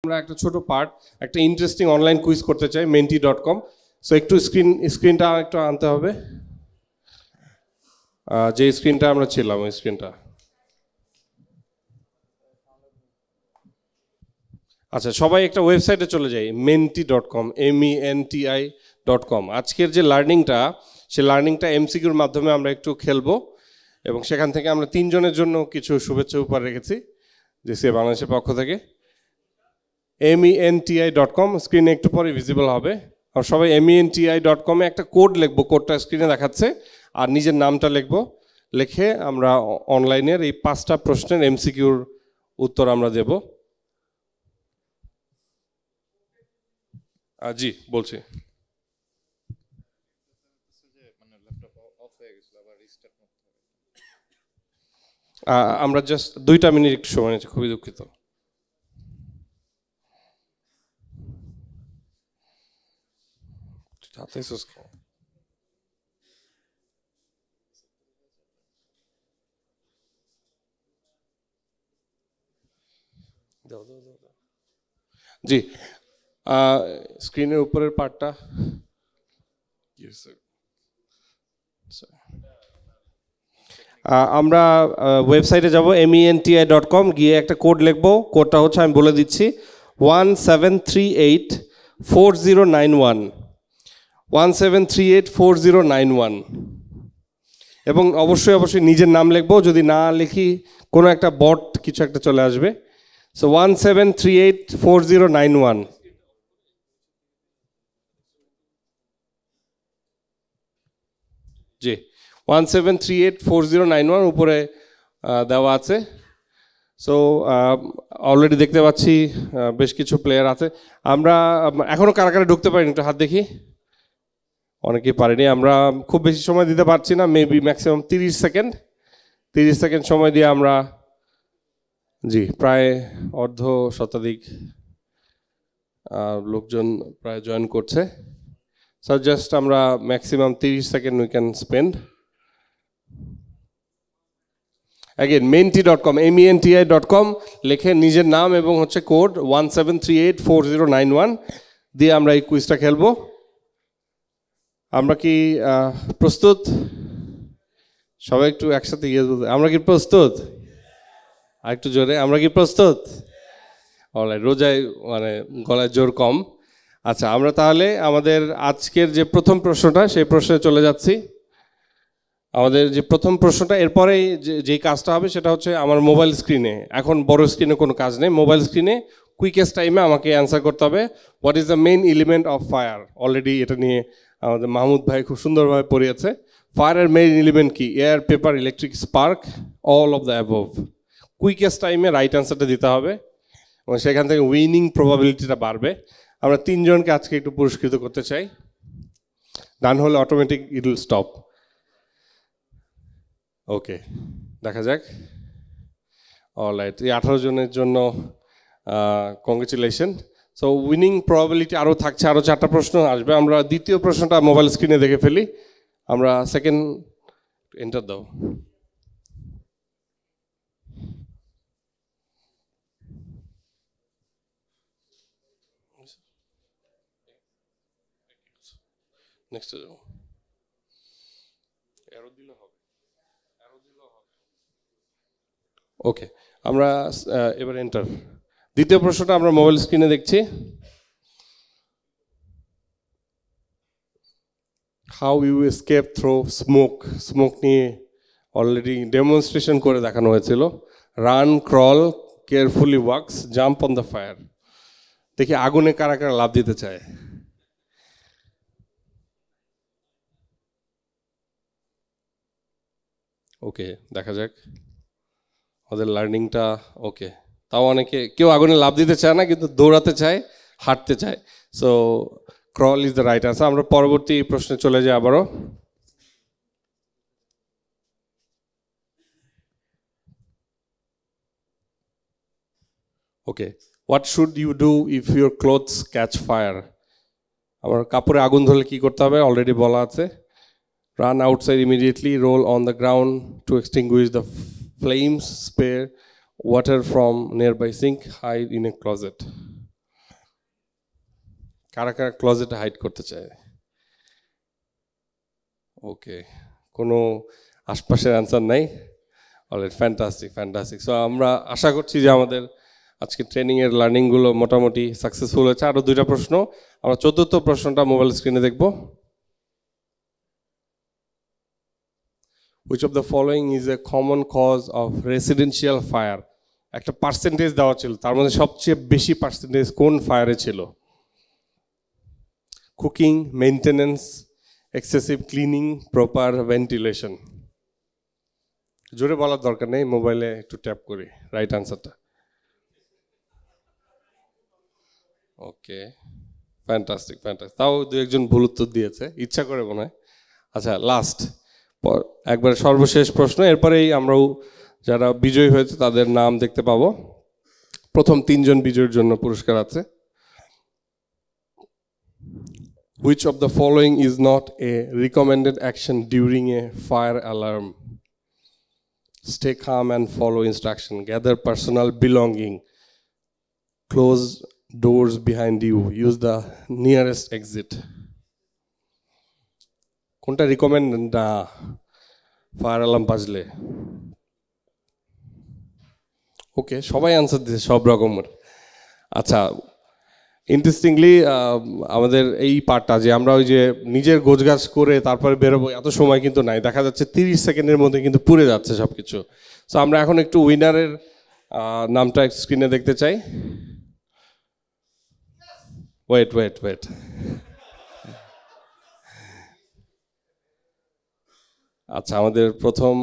আমরা একটা ছোট পার্ট একটা ইন্টারেস্টিং অনলাইন কুইজ করতে চাই menti.com। সো একটু স্ক্রিনটা একটু আনতে হবে, যে স্ক্রিনটা আমরা ছিলাম ওই স্ক্রিনটা। আচ্ছা, সবাই একটা ওয়েবসাইটে চলে যাই, menti.com, menti.com। আজকের যে লার্নিংটা, সে লার্নিংটা এমসিকিউর মাধ্যমে আমরা একটু খেলবো এবং সেখান থেকে আমরা 3 জনের জন্য কিছু শুভেচ্ছা উপহার রেখেছি জিসিএ বাংলাদেশের পক্ষ থেকে। menti.com স্ক্রিনে একটু পরে ভিজিবল হবে। আর সবাই menti.com একটা কোড লিখবো, কোডটা স্ক্রিনে দেখাচ্ছে, আর নিজের নামটা লিখবো। লিখে আমরা অনলাইনের এই 5টা প্রশ্নের এমসিকিউর উত্তর আমরা দেব। জি বলছি। আমরা জাস্ট 2টা মিনিট একটু সময় নিচ্ছি, খুবই দুঃখিত। জি, স্ক্রিনের উপরের পার্টটা আমরা ওয়েবসাইটে যাব menti.com, গিয়ে একটা কোড লিখবো। কোডটা হচ্ছে, আমি বলে দিচ্ছি, 17384091, 17384091। এবং অবশ্যই নিজের নাম লিখবো, যদি না লিখি কোনো একটা বট কিছু একটা চলে আসবে। সো 17384091। জি, 17384091 উপরে দেওয়া আছে। সো অলরেডি দেখতে পাচ্ছি বেশ কিছু প্লেয়ার আছে। আমরা এখনও কারা কারা ঢুকতে পারিনি, একটু হাত দেখি। অনেকেই পারেনি। আমরা খুব বেশি সময় দিতে পারছি না, মেবি ম্যাক্সিমাম 30 সেকেন্ড সময় দিয়ে আমরা, জি, প্রায় অর্ধ শতাধিক লোকজন প্রায় জয়েন করছে। সো জাস্ট আমরা maximum 30 second we can spend. Again menti.com, menti.com লিখে নিজের নাম এবং হচ্ছে কোড 17384091 দিয়ে আমরা এই কুইজটা খেলবো। আমরা কি প্রস্তুত? সবাই একটু একসাথে আমরা কি প্রস্তুত? আর একটু জোরে, আমরা কি প্রস্তুত? অলরাইট, রোজায় মানে গলায় জোর কম। আচ্ছা, আমরা তাহলে আমাদের আজকের যে প্রথম প্রশ্নটা, সেই প্রশ্নে চলে যাচ্ছি। আমাদের যে প্রথম প্রশ্নটা, এরপরে যেই কাজটা হবে সেটা হচ্ছে আমার মোবাইল স্ক্রিনে, এখন বড় স্ক্রিনে কোনো কাজ নেই, মোবাইল স্ক্রিনে কুইকেস্ট টাইমে আমাকে অ্যান্সার করতে হবে what is the main element of fire. Already এটা নিয়ে আমাদের মাহমুদ ভাই খুব সুন্দরভাবে পড়িয়েছে। ফায়ারের মেইন এলিমেন্ট কি? Air, paper, electric, spark, all of the above. Quickest টাইমে রাইট অ্যান্সারটা দিতে হবে এবং সেখান থেকে উইনিং প্রবাবিলিটিটা বাড়বে। আমরা 3 জনকে আজকে একটু পুরস্কৃত করতে চাই। ডান হলে অটোমেটিক ইট উইল স্টপ। ওকে, দেখা যাক। অলরাইট, এই 18 জনের জন্য কংগ্রেচুলেশন। সো উইনিং প্রবাবিলিটি আরও থাকছে, আরও 4টা প্রশ্ন আসবে। আমরা দ্বিতীয় প্রশ্নটা মোবাইল স্ক্রিনে দেখে ফেলি। আমরা সেকেন্ড এন্টার দাও। নেক্সট যাও। ওকে, আমরা এবার এন্টার। দ্বিতীয় প্রশ্নটা আমরা মোবাইল স্ক্রিনে দেখছি। How you escape through smoke. Smoke নিয়ে অলরেডি ডেমনস্ট্রেশন করে দেখানো হয়েছিল। Run, crawl, carefully walks, jump on the fire. দেখি আগুনে কারা কারা লাভ দিতে চায়। ওকে, দেখা যাক ওদের লার্নিংটা। ওকে, তাও অনেকে, কেউ আগুনে লাভ দিতে চায় না, কিন্তু দৌড়াতে চায়, হাঁটতে চায়। So crawl is the right answer. আমরা পরবর্তী প্রশ্নে চলে যাই আবারও। Okay, what should you do if your clothes catch fire. আমার কাপড়ে আগুন ধরলে কি করতে হবে অলরেডি বলা আছে। Run outside immediately, roll on the ground to extinguish the flames, spare water from nearby sink, hide in a closet. কারা কারা ক্লোজেটে হাইড করতে চায়? ওকে, কোনো আশপাশের অ্যান্সার নাই। Alright, fantastic fantastic. সো আমরা আশা করছি যে আমাদের আজকে ট্রেনিংয়ের লার্নিংগুলো মোটামুটি সাকসেসফুল হয়েছে। আরও 2টা প্রশ্ন, আমরা 4র্থ প্রশ্নটা মোবাইল স্ক্রিনে দেখব। Which of the following is a common cause of residential fire? একটা পার্সেন্টেজ দেওয়া ছিল, তার মধ্যে সবচেয়ে বেশি পার্সেন্টেজ কোন ফায়ারে ছিল? Cooking, maintenance, excessive cleaning, proper ventilation. জোরে বলার দরকার নেই, মোবাইলে একটু ট্যাপ করি রাইট আনসারটা। ওকে, ফ্যান্টাস্টিক ফ্যান্টাস্টিক। তাও 2-1 ভুল উত্তর দিয়েছে, ইচ্ছা করে মনে হয়। আচ্ছা, লাস্ট একবার সর্বশেষ প্রশ্ন, এরপরেই আমরাও যারা বিজয়ী হয়েছে তাদের নাম দেখতে পাবো। প্রথম 3 জন বিজয়ীর জন্য পুরস্কার আছে। Which of the following is not a recommended action during a fire alarm? Stay calm and follow instruction. Gather personal belonging. Close doors behind you. Use the nearest exit. কোনটা রিকমেন্ড না ফায়ার অ্যালার্ম বাজলে? ওকে, সবাই answer দিচ্ছে সব রকমের। আচ্ছা, interestingly আমাদের এই পার্টটা যে আমরা ওই যে নিজের গোছগাছ করে তারপরে বেরোবো, এত সময় কিন্তু নাই। দেখা যাচ্ছে 30 সেকেন্ডের মধ্যে কিন্তু পুড়ে যাচ্ছে সব কিছু। সো আমরা এখন একটু উইনারের নামটা স্ক্রিনে দেখতে চাই। ওয়েট ওয়েট ওয়েট, আচ্ছা, আমাদের প্রথম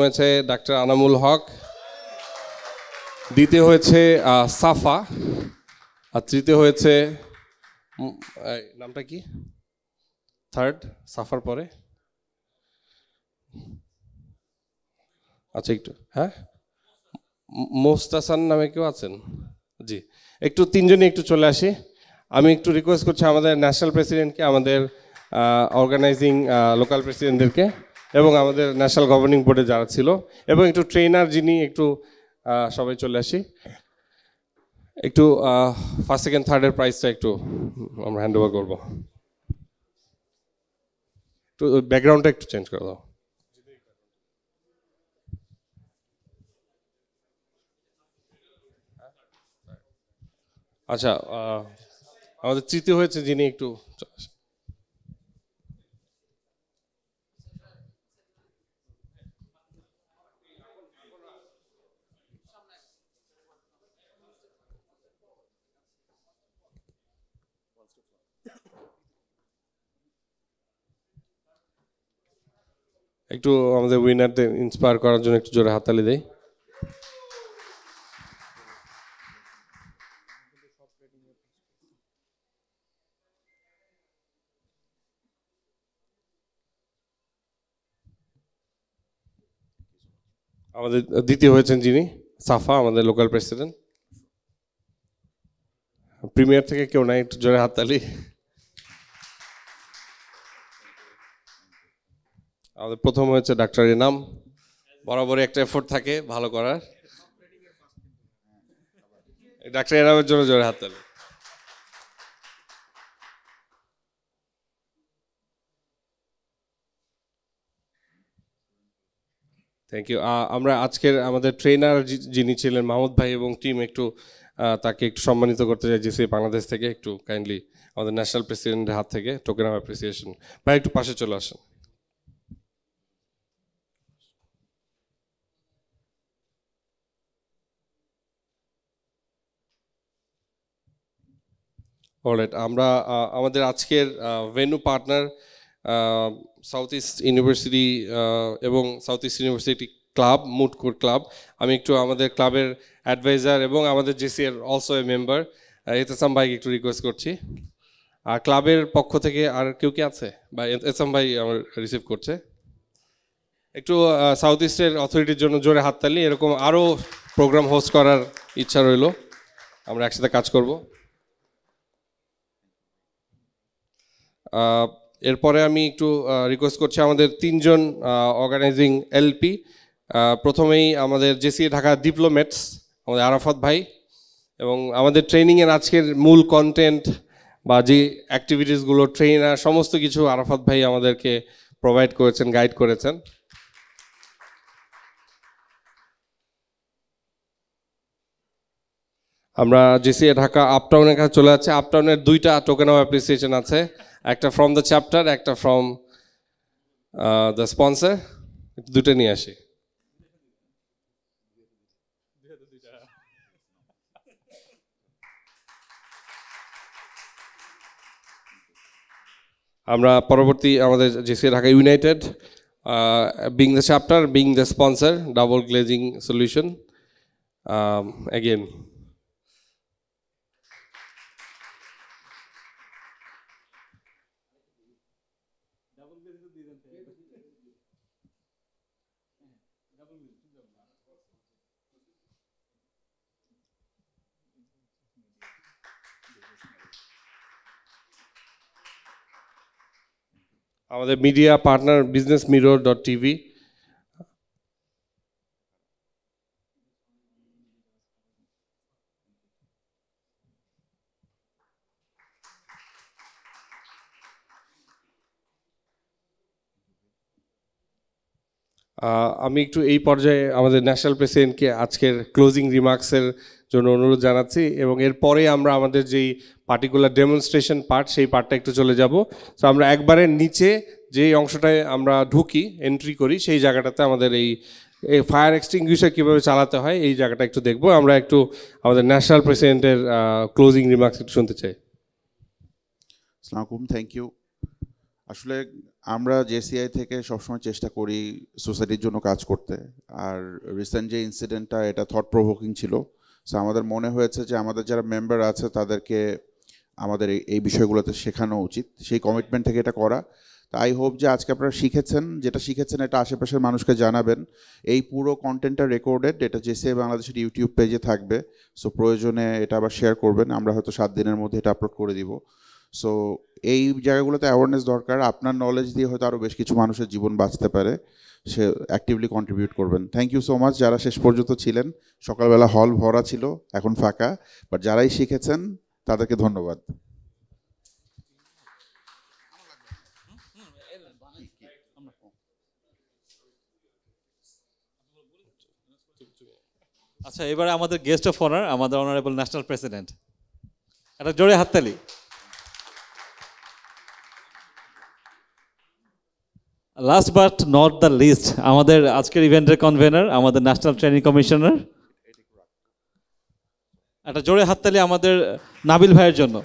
হয়েছে ডাক্তার আনামুল হক, দ্বিতীয় হয়েছে সাফা, আর তৃতীয় হয়েছে নামটা কি? থার্ড সাফার পরে? আচ্ছা, একটু হ্যাঁ, মোস্তাসান নামে কেউ আছেন? জি, একটু 3 জনই একটু চলে আসি। আমি একটু রিকোয়েস্ট করছি আমাদের ন্যাশনাল প্রেসিডেন্টকে, আমাদের অর্গানাইজিং লোকাল প্রেসিডেন্টদেরকে এবং আমাদের ন্যাশনাল গভর্নিং বোর্ডে যারা ছিল, এবং একটু ট্রেনার যিনি, একটু সবাই চলে আসি। একটু ফার্স্ট সেকেন্ড থার্ডের প্রাইসটা একটু আমরা হ্যান্ড ওভার করবো। একটু ব্যাকগ্রাউন্ডটা একটু চেঞ্জ করে দাও। আচ্ছা, আমাদের তৃতীয় হয়েছে যিনি, একটু একটু আমাদের উইনারদের ইন্সপায়ার করার জন্য একটু জোরে হাততালি দেই। আমাদের দ্বিতীয় হয়েছেন যিনি, সাফা, আমাদের লোকাল প্রেসিডেন্ট। প্রিমিয়ার থেকে কেউ নাই, একটু জোরে হাততালি। আমাদের প্রথম হয়েছে ডাক্তার ইনাম, বরাবরই একটা এফোর্ট থাকে ভালো করার। ডাক্তার ইনামের জন্য জোরে হাততালি। Thank you. আমরা আজকের আমাদের ট্রেনার যিনি ছিলেন মাহমুদ ভাই এবং টিম, একটু তাকে একটু সম্মানিত করতে চাই জিসি বাংলাদেশ থেকে। একটু কাইন্ডলি আমাদের ন্যাশনাল প্রেসিডেন্টের হাত থেকে টোকেন অফ অ্যাপ্রিসিয়েশন। ভাই একটু পাশে চলে আসেন। অলরাইট, আমরা আমাদের আজকের venue partner South East University এবং South East University club, moot court club. আমি একটু আমাদের ক্লাবের অ্যাডভাইজার এবং আমাদের জেসি এর অলসো এ মেম্বার এতেসাম ভাইকে একটু রিকোয়েস্ট করছি। আর ক্লাবের পক্ষ থেকে আর কেউ কি আছে? বা এতেসাম ভাই আমার রিসিভ করছে। একটু সাউথ ইস্টের অথরিটির জন্য জোরে হাততালি। এরকম আরও প্রোগ্রাম হোস্ট করার ইচ্ছা রইল, আমরা একসাথে কাজ করব। এরপরে আমি একটু রিকোয়েস্ট করছি আমাদের 3 জন অর্গানাইজিং এলপি। প্রথমেই আমাদের জেসি ঢাকা ডিপ্লোমেটস, আমাদের আরাফাত ভাই, এবং আমাদের ট্রেনিংয়ের আজকের মূল কন্টেন্ট বা যে অ্যাক্টিভিটিসগুলো ট্রেনার সমস্ত কিছু আরাফাত ভাই আমাদেরকে প্রোভাইড করেছেন, গাইড করেছেন। আমরা জেসিএ ঢাকা আপটাউনের কাছে চলে যাচ্ছে। আপটাউনের 2টা টোকেন অফ অ্যাপ্রিসিয়েশন আছে, একটা ফ্রম দ্য চ্যাপ্টার, একটা ফ্রম দ্য স্পন্সর। দুটো নিয়ে আসি। আমরা পরবর্তী আমাদের JCA Dhaka United, being the chapter, being the sponsor, double glazing solution again. আমাদের media partner Business Mirror .tv, আমি একটু এই পর্যায়ে আমাদের ন্যাশনাল প্রেসিডেন্টকে আজকের ক্লোজিং রিমার্কসের জন্য অনুরোধ জানাচ্ছি, এবং এরপরে আমরা আমাদের যেই পার্টিকুলার ডেমনস্ট্রেশন পার্ট সেই পার্টটা একটু চলে যাব। তো আমরা একবারে নিচে যেই অংশটায় আমরা ঢুকি, এন্ট্রি করি, সেই জায়গাটাতে আমাদের এই ফায়ার এক্সটিংগুইশার কীভাবে চালাতে হয় এই জায়গাটা একটু দেখব। আমরা একটু আমাদের ন্যাশনাল প্রেসিডেন্টের ক্লোজিং রিমার্কস একটু শুনতে চাই। আসসালামু আলাইকুম, থ্যাংক ইউ। আসলে আমরা জেসিআই থেকে সবসময় চেষ্টা করি সোসাইটির জন্য কাজ করতে, আর রিসেন্ট যে ইনসিডেন্টটা এটা থট প্রভোকিং ছিল। সো আমাদের মনে হয়েছে যে আমাদের যারা মেম্বার আছে তাদেরকে আমাদের এই বিষয়গুলোতে শেখানো উচিত, সেই কমিটমেন্ট থেকে এটা করা। তা আই হোপ যে আজকে আপনারা যেটা শিখেছেন এটা আশেপাশের মানুষকে জানাবেন। এই পুরো কন্টেন্টটা রেকর্ডেড, এটা জেসিআই বাংলাদেশের ইউটিউব পেজে থাকবে। সো প্রয়োজনে এটা আবার শেয়ার করবেন, আমরা হয়তো 7 দিনের মধ্যে এটা আপলোড করে দিব। সো এই জায়গাগুলোতে অ্যাওয়ারনেস দরকার। আপনার নলেজ দিয়ে হয়তো আরও বেশ কিছু মানুষের জীবন বাঁচতে পারে, সে অ্যাক্টিভলি কন্ট্রিবিউট করবেন। থ্যাংক ইউ সো মাচ যারা শেষ পর্যন্ত ছিলেন। সকালবেলা হল ভরা ছিল, এখন ফাঁকা, বাট যারাই শিখেছেন তাদেরকে ধন্যবাদ। আচ্ছা, এবারে আমাদের গেস্ট অফ অনার, আমাদের অনারেবল ন্যাশনাল প্রেসিডেন্ট, একটা জোরে হাততালি। Last but not the list, আমাদের আজকের ইভেন্টের কনভেনার, আমাদের ন্যাশনাল ট্রেনিং কমিশনার, একটা জোরে হাততালি আমাদের নাবিল ভাইয়ের জন্য।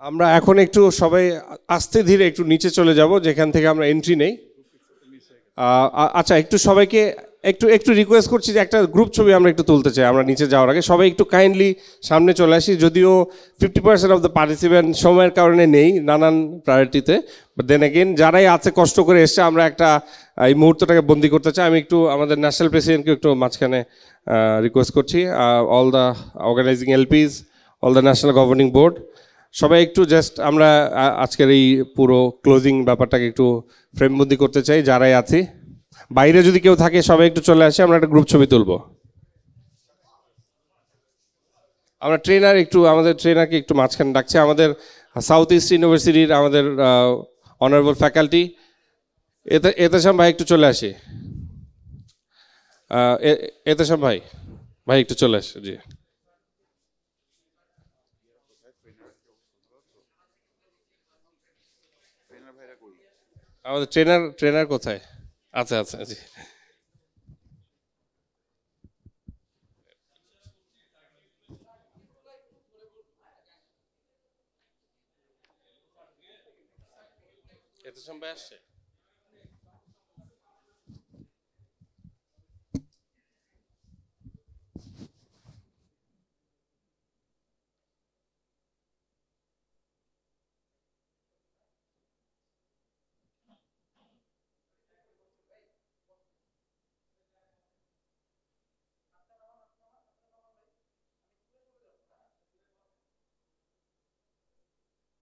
আমরা এখন একটু সবাই আস্তে ধীরে একটু নিচে চলে যাব, যেখান থেকে আমরা এন্ট্রি নেই। আচ্ছা, একটু সবাইকে একটু রিকোয়েস্ট করছি যে একটা গ্রুপ ছবি আমরা একটু তুলতে চাই। আমরা নিচে যাওয়ার আগে সবাই একটু কাইন্ডলি সামনে চলে আসি। যদিও 50% অফ দ্য পার্টিসিপেন্ট সময়ের কারণে নেই, নানান প্রায়োরিটিতে, বাট দেন এগেন যারাই আছে কষ্ট করে এসছে, আমরা একটা এই মুহূর্তটাকে বন্দি করতে চাই। আমি একটু আমাদের ন্যাশনাল প্রেসিডেন্টকে একটু মাঝখানে রিকোয়েস্ট করছি, all the organizing LPs, all the national governing board, সবাই একটু জাস্ট আমরা আজকের এই পুরো ক্লোজিং ব্যাপারটাকে একটু ফ্রেমবন্দি করতে চাই। যারাই আছি, বাইরে যদি কেউ থাকে সবাই একটু চলে আসে, আমরা একটা গ্রুপ ছবি তুলব। আমরা আমাদের ট্রেনারকে একটু মাঝখানে ডাকছি। আমাদের সাউথ ইস্ট ইউনিভার্সিটির আমাদের অনারেবল ফ্যাকাল্টি এতেশাম ভাই একটু চলে আসি। এতেশাম ভাই একটু চলে আসে। জি, আমাদের ট্রেনার কোথায়? আচ্ছা আচ্ছা, জি। এতেশাম ভাই আসছে?